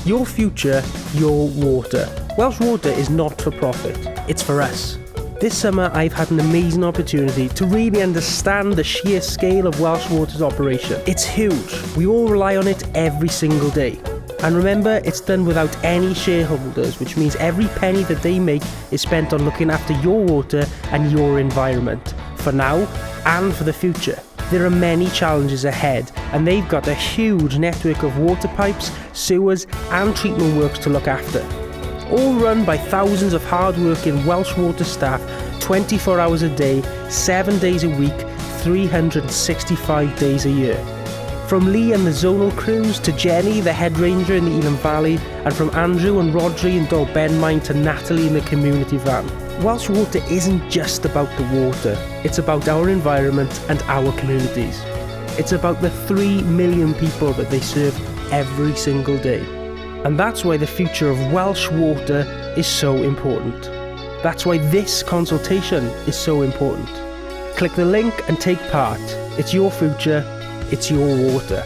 Your future, your water. Welsh Water is not for profit, it's for us. This summer I've had an amazing opportunity to really understand the sheer scale of Welsh Water's operation. It's huge, we all rely on it every single day. And remember, it's done without any shareholders, which means every penny that they make is spent on looking after your water and your environment, for now and for the future. There are many challenges ahead, and they've got a huge network of water pipes, sewers and treatment works to look after. All run by thousands of hard-working Welsh Water staff, 24 hours a day, 7 days a week, 365 days a year. From Lee and the zonal crews to Jenny, the head ranger in the Elan Valley, and from Andrew and Rodri in Dolbenmain to Natalie in the community van. Welsh Water isn't just about the water, it's about our environment and our communities. It's about the 3 million people that they serve every single day. And that's why the future of Welsh Water is so important. That's why this consultation is so important. Click the link and take part. It's your future, it's your water.